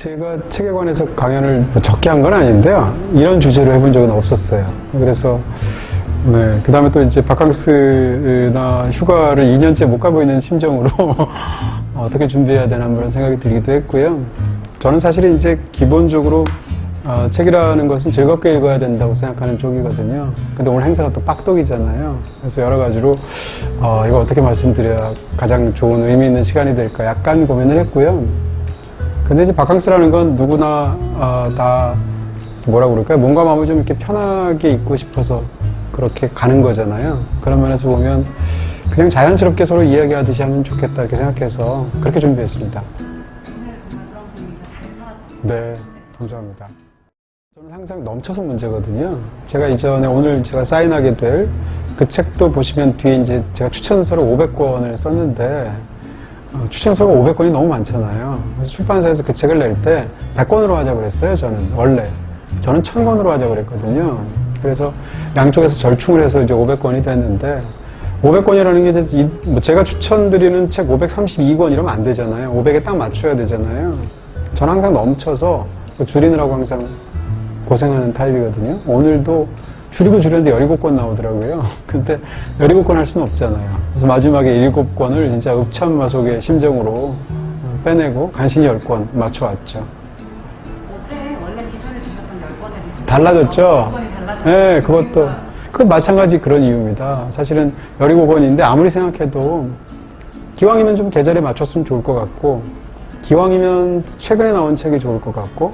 제가 책에 관해서 강연을 적게 한 건 아닌데요. 이런 주제로 해본 적은 없었어요. 그래서 네, 그 다음에 또 이제 바캉스나 휴가를 2년째 못 가고 있는 심정으로 어떻게 준비해야 되나 그런 생각이 들기도 했고요. 저는 사실은 이제 기본적으로 책이라는 것은 즐겁게 읽어야 된다고 생각하는 쪽이거든요. 근데 오늘 행사가 또 빡독이잖아요. 그래서 여러 가지로 이거 어떻게 말씀드려야 가장 좋은 의미 있는 시간이 될까 약간 고민을 했고요. 근데 이제 바캉스라는 건 누구나 다 뭐라고 그럴까요? 몸과 마음을 좀 이렇게 편하게 있고 싶어서 그렇게 가는 거잖아요. 그런 면에서 보면 그냥 자연스럽게 서로 이야기하듯이 하면 좋겠다 이렇게 생각해서 그렇게 준비했습니다. 네, 감사합니다. 저는 항상 넘쳐서 문제거든요. 제가 이전에 오늘 제가 사인하게 될 그 책도 보시면 뒤에 이제 제가 추천서를 500권을 썼는데 추천서가 500권이 너무 많잖아요. 그래서 출판사에서 그 책을 낼 때 100권으로 하자고 그랬어요, 저는. 원래. 저는 1000권으로 하자고 그랬거든요. 그래서 양쪽에서 절충을 해서 이제 500권이 됐는데 500권이라는 게 이제 제가 추천드리는 책 532권 이러면 안 되잖아요. 500에 딱 맞춰야 되잖아요. 저는 항상 넘쳐서 줄이느라고 항상 고생하는 타입이거든요. 오늘도 줄이고 줄였는데 17권 나오더라고요. 근데 17권 할 수는 없잖아요. 그래서 마지막에 7권을 진짜 읍참마속의 심정으로 빼내고 간신히 10권 맞춰왔죠. 어제 원래 기존에 주셨던 10권에 비해서 달라졌죠? 10권이 달라졌어요. 네, 그건 마찬가지 그런 이유입니다. 사실은 17권인데 아무리 생각해도 기왕이면 좀 계절에 맞췄으면 좋을 것 같고 기왕이면 최근에 나온 책이 좋을 것 같고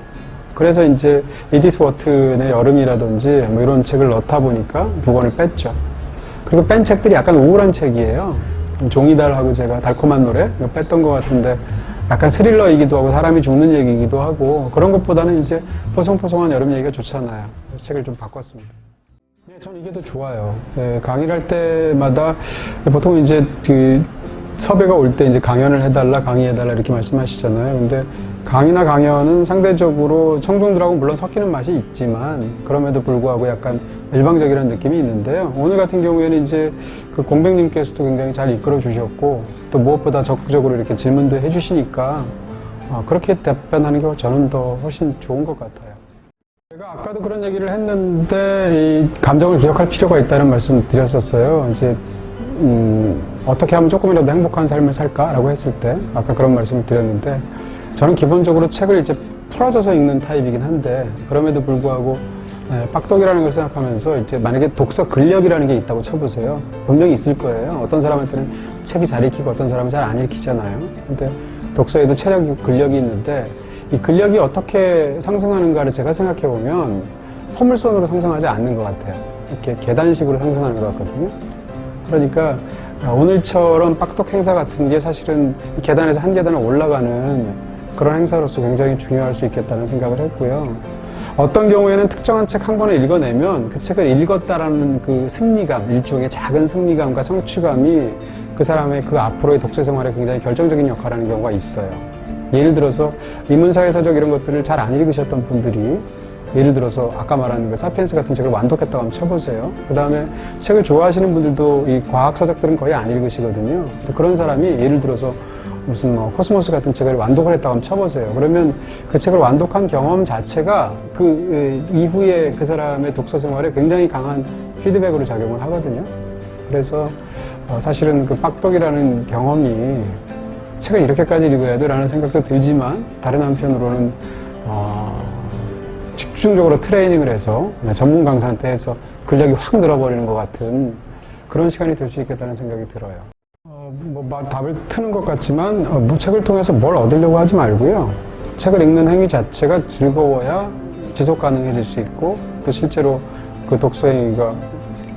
그래서 이제 이디스 워튼의 여름이라든지 뭐 이런 책을 넣다 보니까 2권을 뺐죠. 그리고 뺀 책들이 약간 우울한 책이에요. 종이달하고 제가 달콤한 노래 이거 뺐던 것 같은데 약간 스릴러이기도 하고 사람이 죽는 얘기이기도 하고 그런 것보다는 이제 포송포송한 여름 얘기가 좋잖아요. 그래서 책을 좀 바꿨습니다. 네, 저는 이게 더 좋아요. 네, 강의를 할 때마다 보통 이제 그 섭외가 올 때 이제 강연을 해달라, 강의해달라 이렇게 말씀하시잖아요. 근데 강의나 강연은 상대적으로 청중들하고 물론 섞이는 맛이 있지만 그럼에도 불구하고 약간 일방적이라는 느낌이 있는데요. 오늘 같은 경우에는 이제 그 공백님께서도 굉장히 잘 이끌어 주셨고 또 무엇보다 적극적으로 이렇게 질문도 해주시니까 그렇게 답변하는 게 저는 더 훨씬 좋은 것 같아요. 제가 아까도 그런 얘기를 했는데 이 감정을 기억할 필요가 있다는 말씀 드렸었어요. 이제 어떻게 하면 조금이라도 행복한 삶을 살까라고 했을 때 아까 그런 말씀을 드렸는데 저는 기본적으로 책을 이제 풀어져서 읽는 타입이긴 한데 그럼에도 불구하고 빡독이라는 걸 생각하면서 이제 만약에 독서 근력이라는 게 있다고 쳐보세요. 분명히 있을 거예요. 어떤 사람한테는 책이 잘 읽히고 어떤 사람은 잘 안 읽히잖아요. 근데 독서에도 체력이 근력이 있는데 이 근력이 어떻게 상승하는가를 제가 생각해 보면 포물선으로 상승하지 않는 것 같아요. 이렇게 계단식으로 상승하는 것 같거든요. 그러니까 오늘처럼 빡독 행사 같은 게 사실은 계단에서 한 계단을 올라가는 그런 행사로서 굉장히 중요할 수 있겠다는 생각을 했고요. 어떤 경우에는 특정한 책 한 권을 읽어내면 그 책을 읽었다라는 그 승리감, 일종의 작은 승리감과 성취감이 그 사람의 그 앞으로의 독서 생활에 굉장히 결정적인 역할을 하는 경우가 있어요. 예를 들어서 인문사회사적 이런 것들을 잘 안 읽으셨던 분들이 예를 들어서 아까 말한 그 사피엔스 같은 책을 완독했다고 한번 쳐보세요. 그 다음에 책을 좋아하시는 분들도 이 과학서적들은 거의 안 읽으시거든요. 그런 사람이 예를 들어서 무슨 뭐 코스모스 같은 책을 완독을 했다고 한번 쳐보세요. 그러면 그 책을 완독한 경험 자체가 그 이후에 그 사람의 독서 생활에 굉장히 강한 피드백으로 작용을 하거든요. 그래서 사실은 그 빡독이라는 경험이 책을 이렇게까지 읽어야 돼 라는 생각도 들지만 다른 한편으로는 집중적으로 트레이닝을 해서 전문 강사한테 해서 근력이 확 늘어버리는 것 같은 그런 시간이 될 수 있겠다는 생각이 들어요. 답을 트는 것 같지만 책을 통해서 뭘 얻으려고 하지 말고요. 책을 읽는 행위 자체가 즐거워야 지속 가능해질 수 있고 또 실제로 그 독서 행위가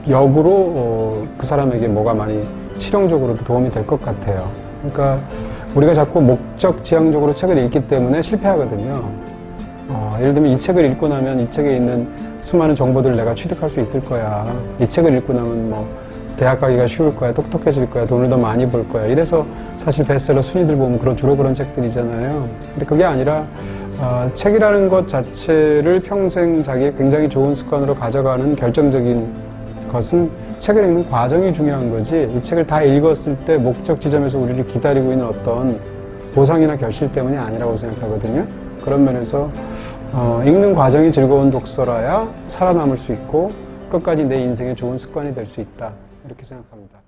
역으로 그 사람에게 뭐가 많이 실용적으로도 도움이 될 것 같아요. 그러니까 우리가 자꾸 목적 지향적으로 책을 읽기 때문에 실패하거든요. 예를 들면 이 책을 읽고 나면 이 책에 있는 수많은 정보들을 내가 취득할 수 있을 거야. 이 책을 읽고 나면 뭐 대학 가기가 쉬울 거야, 똑똑해질 거야, 돈을 더 많이 벌 거야. 이래서 사실 베스트셀러 순위들 보면 주로 그런 책들이잖아요. 근데 그게 아니라 책이라는 것 자체를 평생 자기의 굉장히 좋은 습관으로 가져가는 결정적인 것은 책을 읽는 과정이 중요한 거지 이 책을 다 읽었을 때 목적 지점에서 우리를 기다리고 있는 어떤 보상이나 결실 때문이 아니라고 생각하거든요. 그런 면에서 읽는 과정이 즐거운 독서라야 살아남을 수 있고 끝까지 내 인생의 좋은 습관이 될 수 있다. 이렇게 생각합니다.